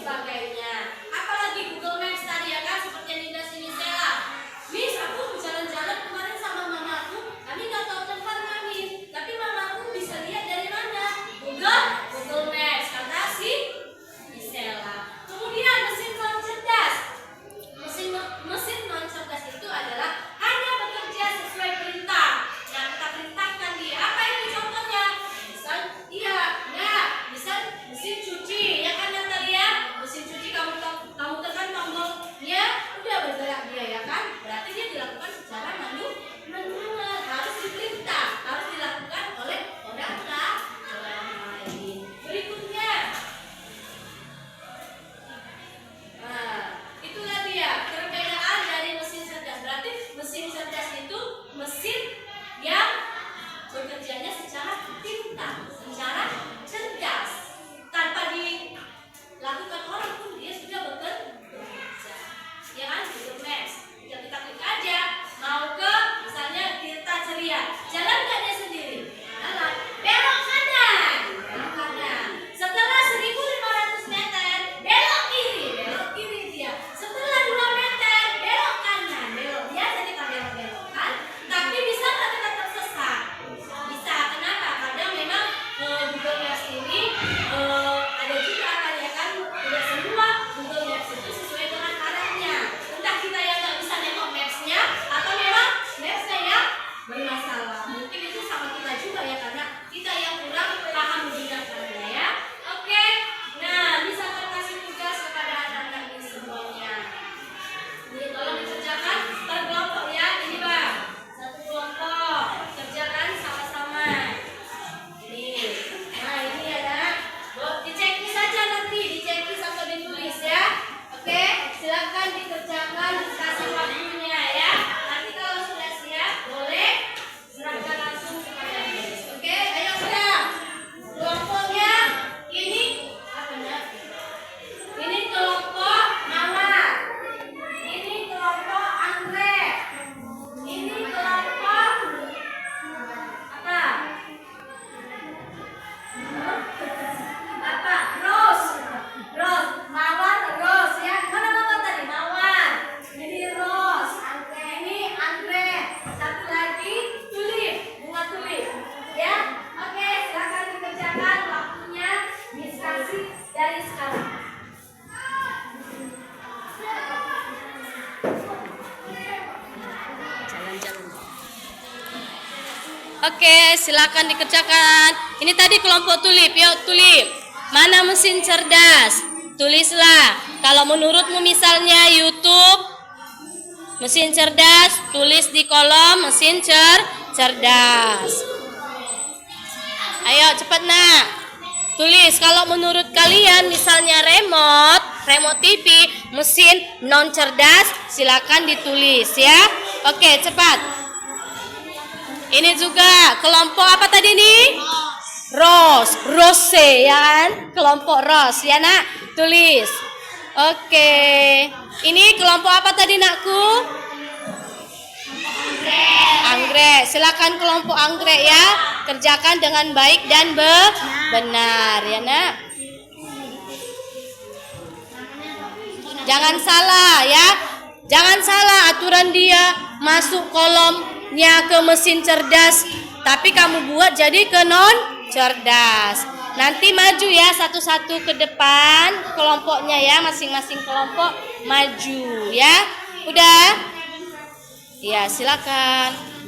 sebagainya. Apalagi Google Maps tadi ya kan, seperti yang Dinda sini Sela. Miss, aku jalan-jalan kemarin sama mamaku, kami nggak tahu tempatnya Miss, tapi mamaku bisa lihat dari mana? Google Maps, kata si Sela. Kemudian mesin non cerdas. Mesin non cerdas itu adalah hanya bekerja sesuai perintah. Yang kita perintahkan dia. Apa itu contohnya? Misal mesin cuci, ya kan Natalia? Mesin cuci kamu tekan tombolnya, udah bergerak dia ya kan? Berarti dia dilakukan secara manual, harus diperintah, harus dilakukan oleh orang lain. Berikutnya, itulah dia perbedaan dari mesin cerdas. Berarti mesin cerdas itu mesin yang bekerjanya secara pintar, secara cerdas, tanpa dilakukan orang pun dia sudah bekerja. Ya kan, Google Maps. Tinggal kita klik aja. Mau ke, misalnya Tirta Ceria, jalan nggak dia sendiri? Jalan. Belok kanan. Setelah 1.500 meter, belok kiri dia. Setelah 2 meter, belok kanan. Dia jadi kan belok-belokan, tapi bisa nggak kita tersesat? Bisa. Kenapa? Kadang memang Google Maps ini ada juga kan ya kan, tidak semua Google Maps itu sesuai dengan arahnya. Entah kita yang nggak bisa nengok Maps-nya, atau memang Maps-nya yang bermasalah. Mungkin itu sama kita juga ya, karena kita yang kurang paham menggunakannya ya. Oke, nah bisa kasih tugas kepada anak-anak ini semuanya. Ini tolong dikerjakan per kelompok ya. Ini Bang, satu kelompok, kerjakan sama-sama. Ini, nah ini ya nak, diceki saja nanti, diceki sampai ditulis ya. Oke, silakan dikerjakan, kasih waktunya ya. Nanti kalau sudah siap, boleh serahkan langsung kepada Miss. Oke, ayo sudah. Kelompoknya ini apa nak? Ini kelompok Mawar. Ini kelompok Anggrek. Ini kelompok apa? Rose, Mawar, Rose ya. Mana Mawar tadi? Mawar. Ini Rose. Ini Anggrek. Satu lagi tulip, bunga tulip. Ya, oke. Silakan dikerjakan, waktunya Miss kasih dari sekarang. Oke, silakan dikerjakan. Ini tadi kelompok tulip, yuk tulip. Mana mesin cerdas? Tulislah. Kalau menurutmu misalnya YouTube mesin cerdas, tulis di kolom mesin cerdas. Ayo cepat nak. Tulis. Kalau menurut kalian misalnya remote TV, mesin non cerdas, silakan ditulis ya. Oke, cepat. Ini juga kelompok apa tadi nih? Rose ya kan? Kelompok Rose ya nak, tulis. Oke. Ini kelompok apa tadi nakku? Anggrek. Silakan kelompok anggrek ya, kerjakan dengan baik dan benar ya nak. Jangan salah ya. Jangan salah aturan dia masuk kolomnya ke mesin cerdas, tapi kamu buat jadi ke non cerdas. Nanti maju ya satu-satu ke depan kelompoknya ya, masing-masing kelompok maju ya. Udah? Ya, silakan.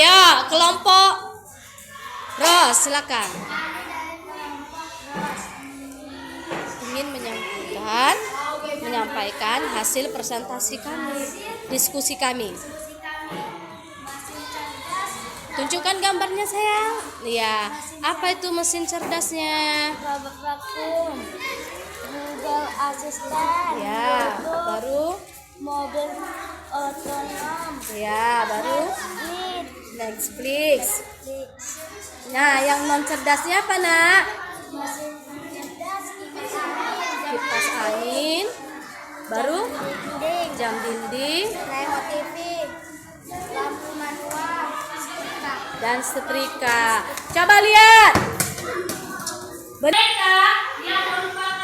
Ayo, kelompok Ros, silakan. Ingin menyampaikan hasil presentasi kami, diskusi kami. Tunjukkan gambarnya sayang. Iya, apa itu mesin cerdasnya? Robot vakum, Google Assistant, Ya, baru. mobil otonom, Ya, baru. Next, please. Nah, yang non cerdasnya apa, Nak? mesin cerdas, Kipas angin. Baru dinding, jam dinding remote TV, lampu manual, dan setrika. Coba lihat. Mereka yang merupakan